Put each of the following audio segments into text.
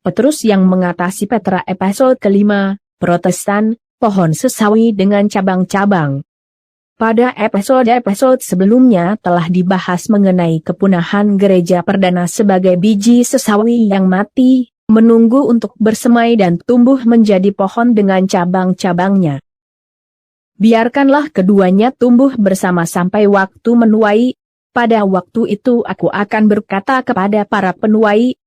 Petrus yang mengatasi Petra. Episode kelima, Protestan, pohon sesawi dengan cabang-cabang. Pada episode-episode sebelumnya telah dibahas mengenai kepunahan gereja perdana sebagai biji sesawi yang mati, menunggu untuk bersemai dan tumbuh menjadi pohon dengan cabang-cabangnya. Biarkanlah keduanya tumbuh bersama sampai waktu menuai. Pada waktu itu aku akan berkata kepada para penuai,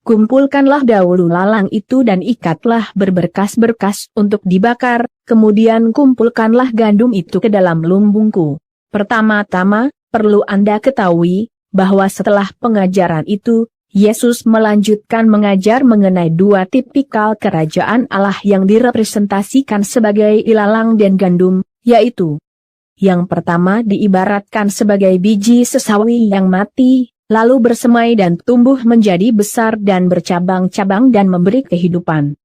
kumpulkanlah dahulu lalang itu dan ikatlah berberkas-berkas untuk dibakar, kemudian kumpulkanlah gandum itu ke dalam lumbungku. Pertama-tama, perlu Anda ketahui, bahwa setelah pengajaran itu, Yesus melanjutkan mengajar mengenai dua tipikal kerajaan Allah yang direpresentasikan sebagai ilalang dan gandum, yaitu yang pertama diibaratkan sebagai biji sesawi yang mati, lalu bersemai dan tumbuh menjadi besar dan bercabang-cabang dan memberi kehidupan.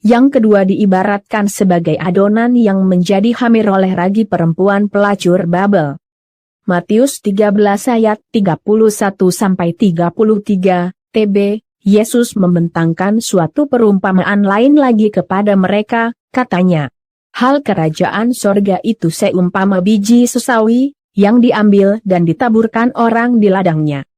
Yang kedua diibaratkan sebagai adonan yang menjadi hamir oleh ragi perempuan pelacur Babel. Matius 13 ayat 31-33, TB, Yesus membentangkan suatu perumpamaan lain lagi kepada mereka, katanya, hal kerajaan sorga itu seumpama biji sesawi, yang diambil dan ditaburkan orang di ladangnya.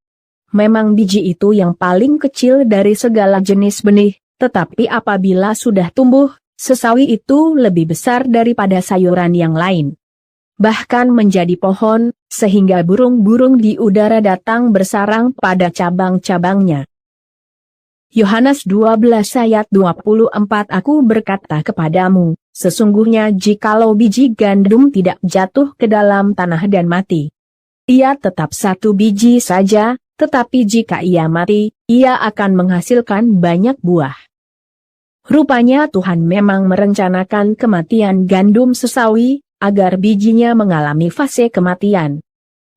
Memang biji itu yang paling kecil dari segala jenis benih, tetapi apabila sudah tumbuh, sesawi itu lebih besar daripada sayuran yang lain. Bahkan menjadi pohon, sehingga burung-burung di udara datang bersarang pada cabang-cabangnya. Yohanes 12 ayat 24 Aku berkata kepadamu, sesungguhnya jikalau biji gandum tidak jatuh ke dalam tanah dan mati, ia tetap satu biji saja, tetapi jika ia mati, ia akan menghasilkan banyak buah. Rupanya Tuhan memang merencanakan kematian gandum sesawi, agar bijinya mengalami fase kematian.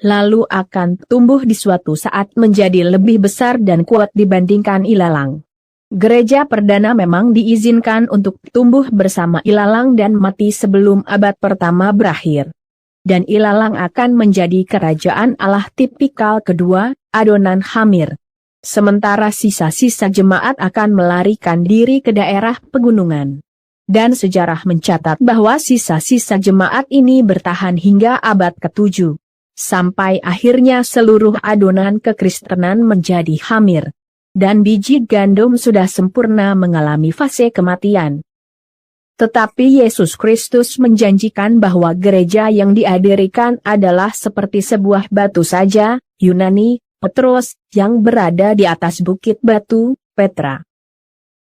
Lalu akan tumbuh di suatu saat menjadi lebih besar dan kuat dibandingkan ilalang. Gereja perdana memang diizinkan untuk tumbuh bersama ilalang dan mati sebelum abad pertama berakhir. Dan ilalang akan menjadi kerajaan Allah tipikal kedua, adonan hamir. Sementara sisa-sisa jemaat akan melarikan diri ke daerah pegunungan. Dan sejarah mencatat bahwa sisa-sisa jemaat ini bertahan hingga abad ke-7. Sampai akhirnya seluruh adonan kekristenan menjadi hamir. Dan biji gandum sudah sempurna mengalami fase kematian. Tetapi Yesus Kristus menjanjikan bahwa gereja yang didirikan adalah seperti sebuah batu saja, Yunani, Petros, yang berada di atas bukit batu, Petra.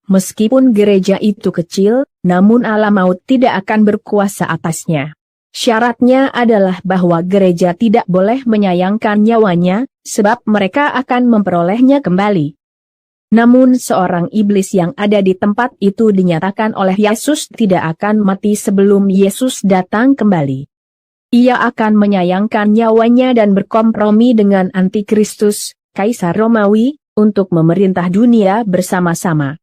Meskipun gereja itu kecil, namun Allah maut tidak akan berkuasa atasnya. Syaratnya adalah bahwa gereja tidak boleh menyayangkan nyawanya, sebab mereka akan memperolehnya kembali. Namun seorang iblis yang ada di tempat itu dinyatakan oleh Yesus tidak akan mati sebelum Yesus datang kembali. Ia akan menyayangkan nyawanya dan berkompromi dengan Antikristus, Kaisar Romawi, untuk memerintah dunia bersama-sama.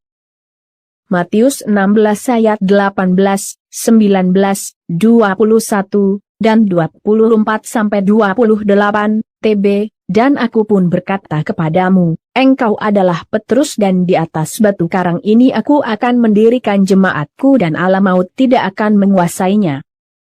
Matius 16 ayat 18, 19, 21, dan 24-28, TB, dan aku pun berkata kepadamu, engkau adalah Petrus dan di atas batu karang ini aku akan mendirikan jemaatku dan Allah maut tidak akan menguasainya.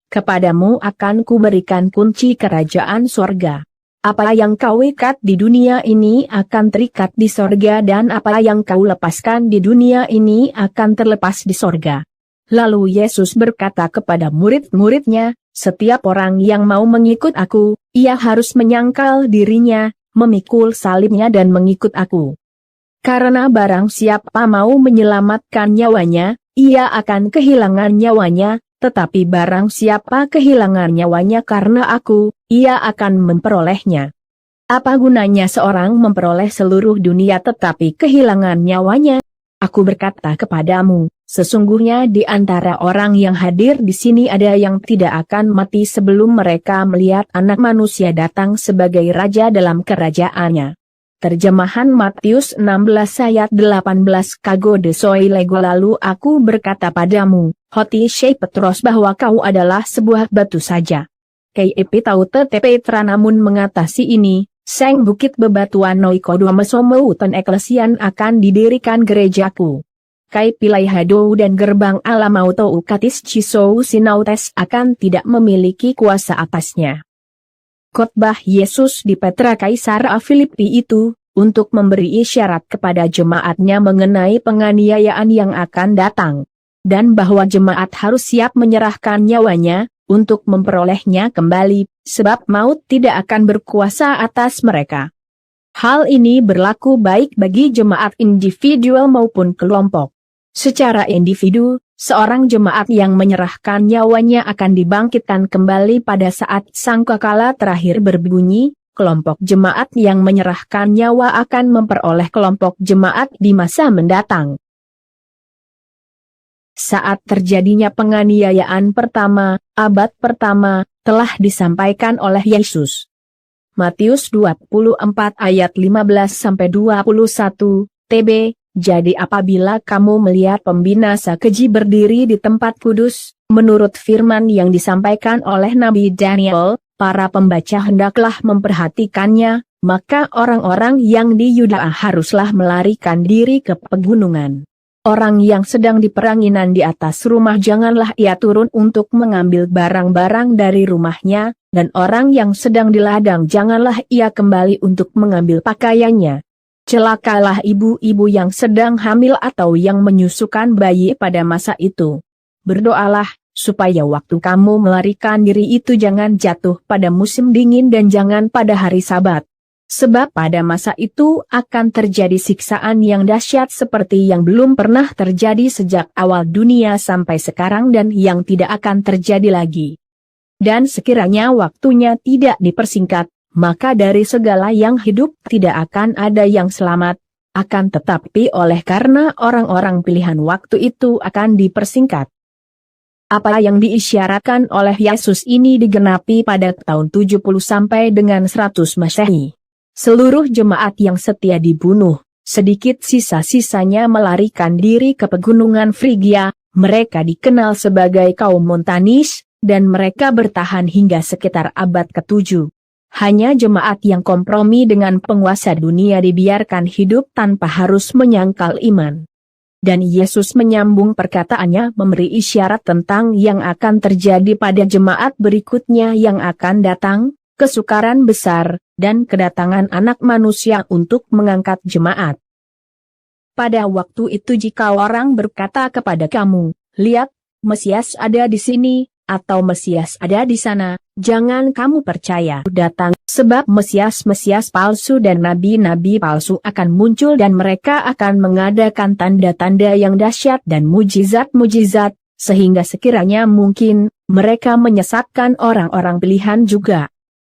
Kepadamu akan kuberikan kunci kerajaan sorga. Apa yang kau ikat di dunia ini akan terikat di sorga dan apa yang kau lepaskan di dunia ini akan terlepas di sorga. Lalu Yesus berkata kepada murid-muridnya, setiap orang yang mau mengikut aku, ia harus menyangkal dirinya, memikul salibnya dan mengikut aku. Karena barang siapa mau menyelamatkan nyawanya, ia akan kehilangan nyawanya, tetapi barang siapa kehilangan nyawanya karena aku, ia akan memperolehnya. Apa gunanya seorang memperoleh seluruh dunia tetapi kehilangan nyawanya? Aku berkata kepadamu, sesungguhnya di antara orang yang hadir di sini ada yang tidak akan mati sebelum mereka melihat Anak Manusia datang sebagai Raja dalam kerajaannya. Terjemahan Matius 16 ayat 18 Kago de soy lego. Lalu aku berkata padamu, Hoti Syekh Petros, bahwa kau adalah sebuah batu saja. KEP tahu TTP Petra, namun mengatasi ini, Seng bukit bebatuan noikodo mesomeutan eklesian akan didirikan gerejaku. Kai pilai hado dan gerbang alamauto ukatis cisou sinautes akan tidak memiliki kuasa atasnya. Khotbah Yesus di Petra Kaisar Filipi itu, untuk memberi isyarat kepada jemaatnya mengenai penganiayaan yang akan datang. Dan bahwa jemaat harus siap menyerahkan nyawanya, untuk memperolehnya kembali, sebab maut tidak akan berkuasa atas mereka. Hal ini berlaku baik bagi jemaat individual maupun kelompok. Secara individu, seorang jemaat yang menyerahkan nyawanya akan dibangkitkan kembali pada saat sangkakala terakhir berbunyi. Kelompok jemaat yang menyerahkan nyawa akan memperoleh kelompok jemaat di masa mendatang. Saat terjadinya penganiayaan pertama, abad pertama, telah disampaikan oleh Yesus. Matius 24 ayat 15-21, TB, jadi apabila kamu melihat pembinasa keji berdiri di tempat kudus, menurut firman yang disampaikan oleh Nabi Daniel, para pembaca hendaklah memperhatikannya, maka orang-orang yang di Yudea haruslah melarikan diri ke pegunungan. Orang yang sedang di peranginan di atas rumah janganlah ia turun untuk mengambil barang-barang dari rumahnya, dan orang yang sedang di ladang janganlah ia kembali untuk mengambil pakaiannya. Celakalah ibu-ibu yang sedang hamil atau yang menyusukan bayi pada masa itu. Berdoalah, supaya waktu kamu melarikan diri itu jangan jatuh pada musim dingin dan jangan pada hari Sabat. Sebab pada masa itu akan terjadi siksaan yang dahsyat seperti yang belum pernah terjadi sejak awal dunia sampai sekarang dan yang tidak akan terjadi lagi. Dan sekiranya waktunya tidak dipersingkat, maka dari segala yang hidup tidak akan ada yang selamat, akan tetapi oleh karena orang-orang pilihan waktu itu akan dipersingkat. Apa yang diisyaratkan oleh Yesus ini digenapi pada tahun 70 sampai dengan 100 Masehi. Seluruh jemaat yang setia dibunuh, sedikit sisa-sisanya melarikan diri ke pegunungan Frigia, mereka dikenal sebagai kaum Montanis, dan mereka bertahan hingga sekitar abad ke-7. Hanya jemaat yang kompromi dengan penguasa dunia dibiarkan hidup tanpa harus menyangkal iman. Dan Yesus menyambung perkataannya memberi isyarat tentang yang akan terjadi pada jemaat berikutnya yang akan datang, kesukaran besar, dan kedatangan anak manusia untuk mengangkat jemaat. Pada waktu itu jika orang berkata kepada kamu, lihat, Mesias ada di sini, atau Mesias ada di sana, jangan kamu percaya datang, sebab Mesias-Mesias palsu dan nabi-nabi palsu akan muncul dan mereka akan mengadakan tanda-tanda yang dahsyat dan mujizat-mujizat, sehingga sekiranya mungkin, mereka menyesatkan orang-orang pilihan juga.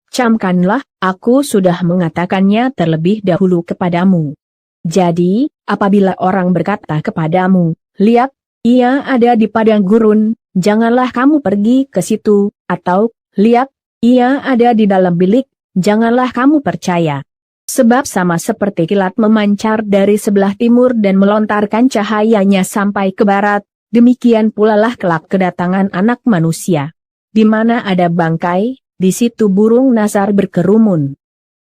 Camkanlah, aku sudah mengatakannya terlebih dahulu kepadamu. Jadi, apabila orang berkata kepadamu, lihat, ia ada di padang gurun, janganlah kamu pergi ke situ, atau, lihat, ia ada di dalam bilik, janganlah kamu percaya. Sebab sama seperti kilat memancar dari sebelah timur dan melontarkan cahayanya sampai ke barat, demikian pula lah kelak kedatangan anak manusia. Di mana ada bangkai, di situ burung nasar berkerumun.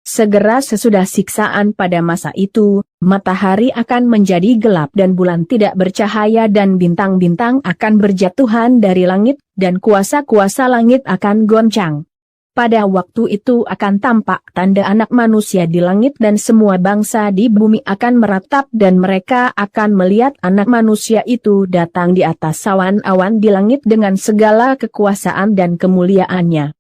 Segera sesudah siksaan pada masa itu, matahari akan menjadi gelap dan bulan tidak bercahaya dan bintang-bintang akan berjatuhan dari langit, dan kuasa-kuasa langit akan goncang. Pada waktu itu akan tampak tanda anak manusia di langit dan semua bangsa di bumi akan meratap dan mereka akan melihat anak manusia itu datang di atas awan-awan di langit dengan segala kekuasaan dan kemuliaannya.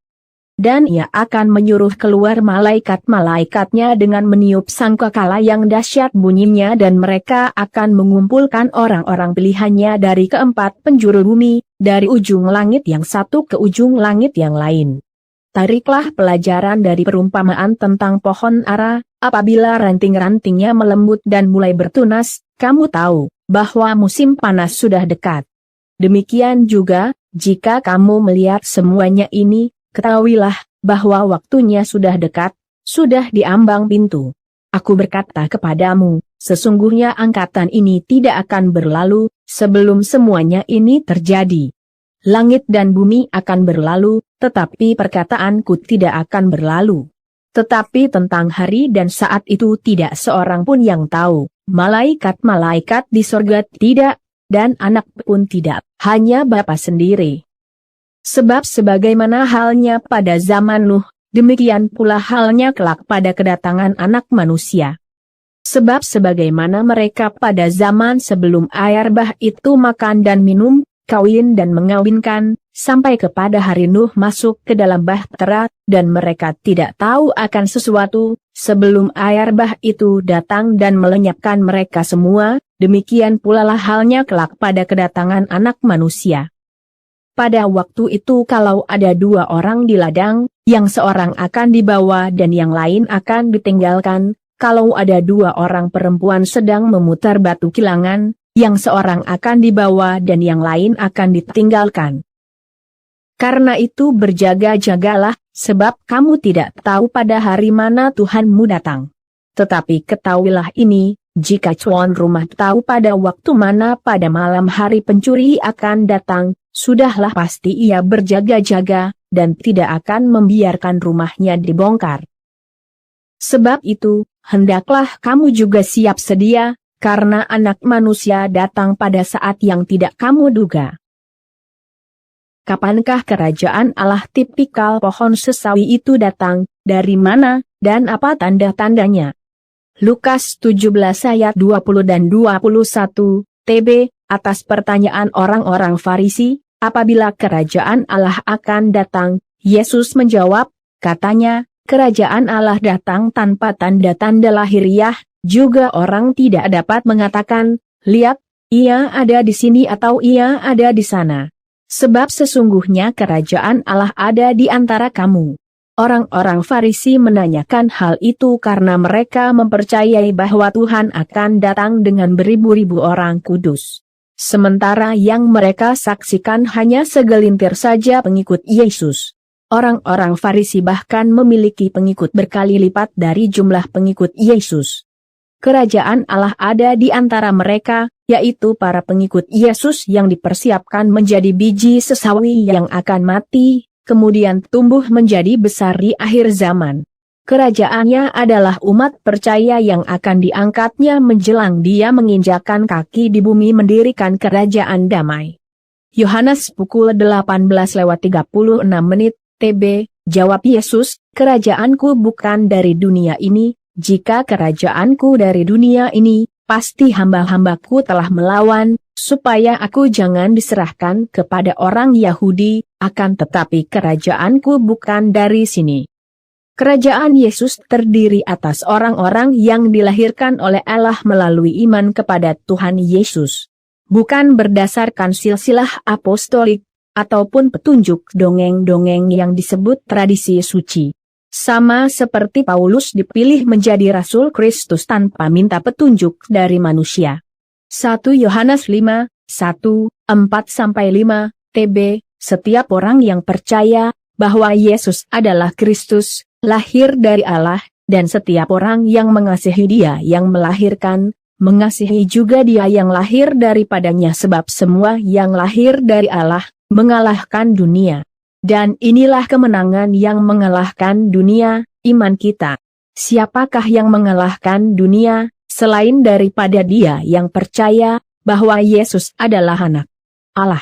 Dan ia akan menyuruh keluar malaikat-malaikatnya dengan meniup sangkakala yang dahsyat bunyinya dan mereka akan mengumpulkan orang-orang pilihannya dari keempat penjuru bumi, dari ujung langit yang satu ke ujung langit yang lain. Tariklah pelajaran dari perumpamaan tentang pohon ara, apabila ranting-rantingnya melembut dan mulai bertunas, kamu tahu bahwa musim panas sudah dekat. Demikian juga, jika kamu melihat semuanya ini, ketahuilah bahwa waktunya sudah dekat, sudah diambang pintu. Aku berkata kepadamu, sesungguhnya angkatan ini tidak akan berlalu, sebelum semuanya ini terjadi. Langit dan bumi akan berlalu, tetapi perkataanku tidak akan berlalu. Tetapi tentang hari dan saat itu tidak seorang pun yang tahu, malaikat-malaikat di sorga tidak, dan anak pun tidak, hanya Bapa sendiri. Sebab sebagaimana halnya pada zaman Nuh, demikian pula halnya kelak pada kedatangan anak manusia. Sebab sebagaimana mereka pada zaman sebelum air bah itu makan dan minum, kawin dan mengawinkan, sampai kepada hari Nuh masuk ke dalam bahtera, dan mereka tidak tahu akan sesuatu, sebelum air bah itu datang dan melenyapkan mereka semua, demikian pula lah halnya kelak pada kedatangan anak manusia. Pada waktu itu kalau ada dua orang di ladang, yang seorang akan dibawa dan yang lain akan ditinggalkan, kalau ada dua orang perempuan sedang memutar batu kilangan, yang seorang akan dibawa dan yang lain akan ditinggalkan. Karena itu berjaga-jagalah, sebab kamu tidak tahu pada hari mana Tuhanmu datang. Tetapi ketahuilah ini, jika tuan rumah tahu pada waktu mana pada malam hari pencuri akan datang, sudahlah pasti ia berjaga-jaga, dan tidak akan membiarkan rumahnya dibongkar. Sebab itu, hendaklah kamu juga siap sedia, karena anak manusia datang pada saat yang tidak kamu duga. Kapankah kerajaan Allah tipikal pohon sesawi itu datang, dari mana, dan apa tanda-tandanya? Lukas 17 ayat 20 dan 21, TB, atas pertanyaan orang-orang Farisi, apabila kerajaan Allah akan datang, Yesus menjawab, katanya, kerajaan Allah datang tanpa tanda-tanda lahiriah, juga orang tidak dapat mengatakan, lihat, ia ada di sini atau ia ada di sana. Sebab sesungguhnya kerajaan Allah ada di antara kamu. Orang-orang Farisi menanyakan hal itu karena mereka mempercayai bahwa Tuhan akan datang dengan beribu-ribu orang kudus. Sementara yang mereka saksikan hanya segelintir saja pengikut Yesus. Orang-orang Farisi bahkan memiliki pengikut berkali lipat dari jumlah pengikut Yesus. Kerajaan Allah ada di antara mereka, yaitu para pengikut Yesus yang dipersiapkan menjadi biji sesawi yang akan mati, kemudian tumbuh menjadi besar di akhir zaman. Kerajaannya adalah umat percaya yang akan diangkatnya menjelang dia menginjakkan kaki di bumi mendirikan kerajaan damai. Yohanes pukul 18:36, TB, jawab Yesus, kerajaanku bukan dari dunia ini. Jika kerajaanku dari dunia ini, pasti hamba-hambaku telah melawan, supaya aku jangan diserahkan kepada orang Yahudi, akan tetapi kerajaanku bukan dari sini. Kerajaan Yesus terdiri atas orang-orang yang dilahirkan oleh Allah melalui iman kepada Tuhan Yesus. Bukan berdasarkan silsilah apostolik, ataupun petunjuk dongeng-dongeng yang disebut tradisi suci. Sama seperti Paulus dipilih menjadi Rasul Kristus tanpa minta petunjuk dari manusia. 1 Yohanes 5, 1, 4-5, TB, setiap orang yang percaya bahwa Yesus adalah Kristus, lahir dari Allah, dan setiap orang yang mengasihi Dia yang melahirkan, mengasihi juga Dia yang lahir daripadanya sebab semua yang lahir dari Allah, mengalahkan dunia. Dan inilah kemenangan yang mengalahkan dunia, iman kita. Siapakah yang mengalahkan dunia, selain daripada dia yang percaya, bahwa Yesus adalah anak Allah.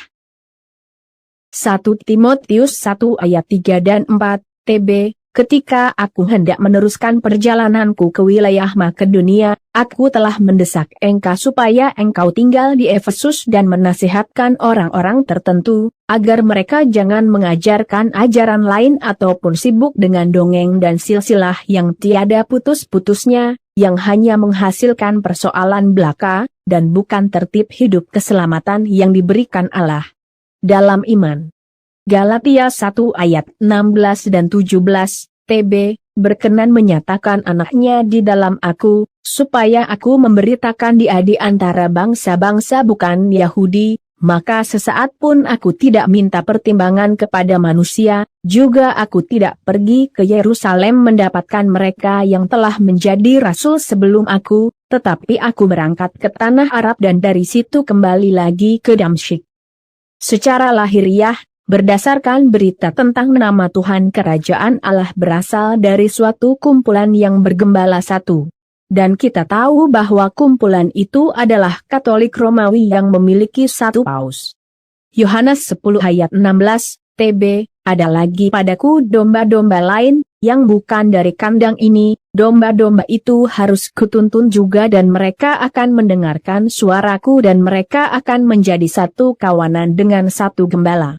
1 Timotius 1 ayat 3 dan 4, TB, ketika aku hendak meneruskan perjalananku ke wilayah Makedonia, aku telah mendesak engkau supaya engkau tinggal di Efesus dan menasihatkan orang-orang tertentu, agar mereka jangan mengajarkan ajaran lain ataupun sibuk dengan dongeng dan silsilah yang tiada putus-putusnya, yang hanya menghasilkan persoalan belaka, dan bukan tertib hidup keselamatan yang diberikan Allah dalam iman. Galatia 1 ayat 16 dan 17, TB, berkenan menyatakan anaknya di dalam aku, supaya aku memberitakan dia di antara bangsa-bangsa bukan Yahudi, maka sesaat pun aku tidak minta pertimbangan kepada manusia, juga aku tidak pergi ke Yerusalem mendapatkan mereka yang telah menjadi rasul sebelum aku, tetapi aku berangkat ke tanah Arab dan dari situ kembali lagi ke Damsyik. Secara lahiriah, Berdasarkan berita tentang nama Tuhan Kerajaan Allah berasal dari suatu kumpulan yang bergembala satu. Dan kita tahu bahwa kumpulan itu adalah Katolik Romawi yang memiliki satu paus. Yohanes 10 ayat 16, TB, ada lagi padaku domba-domba lain, yang bukan dari kandang ini, domba-domba itu harus kutuntun juga dan mereka akan mendengarkan suaraku dan mereka akan menjadi satu kawanan dengan satu gembala.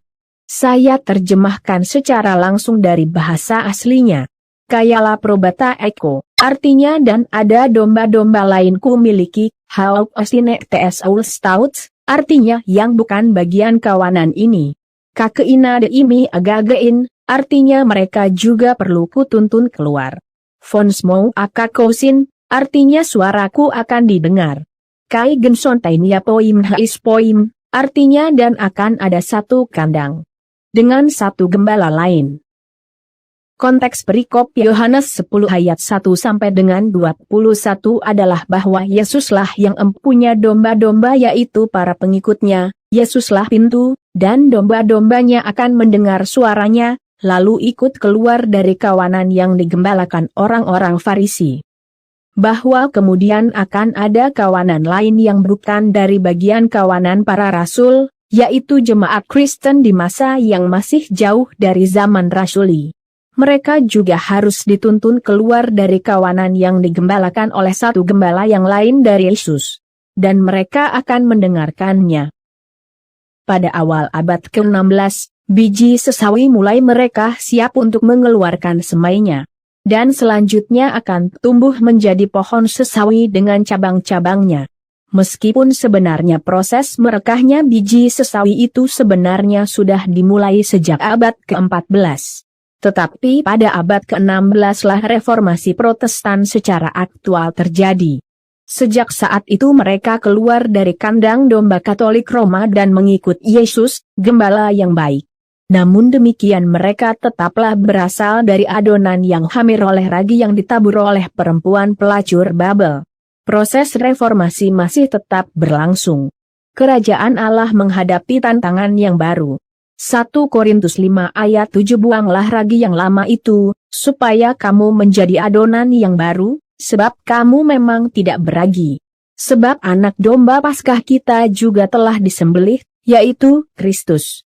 Saya terjemahkan secara langsung dari bahasa aslinya. Kayala probata eko, artinya dan ada domba-domba lain ku miliki, hauk osine tsul stouts, artinya yang bukan bagian kawanan ini. Kakeina de imi agagein, artinya mereka juga perlu kutuntun keluar. Fonsmou akakosin, artinya suaraku akan didengar. Kai genson tainia poim hais poim, artinya dan akan ada satu kandang dengan satu gembala lain. Konteks perikop Yohanes 10 ayat 1 sampai dengan 21 adalah bahwa Yesuslah yang empunya domba-domba yaitu para pengikutnya, Yesuslah pintu, dan domba-dombanya akan mendengar suaranya, lalu ikut keluar dari kawanan yang digembalakan orang-orang Farisi. Bahwa kemudian akan ada kawanan lain yang bukan dari bagian kawanan para rasul, yaitu jemaat Kristen di masa yang masih jauh dari zaman rasuli. Mereka juga harus dituntun keluar dari kawanan yang digembalakan oleh satu gembala yang lain dari Yesus. Dan mereka akan mendengarkannya. Pada awal abad ke-16, biji sesawi mulai mereka siap untuk mengeluarkan semainya. Dan selanjutnya akan tumbuh menjadi pohon sesawi dengan cabang-cabangnya. Meskipun sebenarnya proses merekahnya biji sesawi itu sebenarnya sudah dimulai sejak abad ke-14. Tetapi pada abad ke-16 lah reformasi Protestan secara aktual terjadi. Sejak saat itu mereka keluar dari kandang domba Katolik Roma dan mengikut Yesus, gembala yang baik. Namun demikian mereka tetaplah berasal dari adonan yang hamir oleh ragi yang ditabur oleh perempuan pelacur Babel. Proses reformasi masih tetap berlangsung. Kerajaan Allah menghadapi tantangan yang baru. 1 Korintus 5 ayat 7 buanglah ragi yang lama itu, supaya kamu menjadi adonan yang baru, sebab kamu memang tidak beragi. Sebab anak domba Paskah kita juga telah disembelih, yaitu Kristus.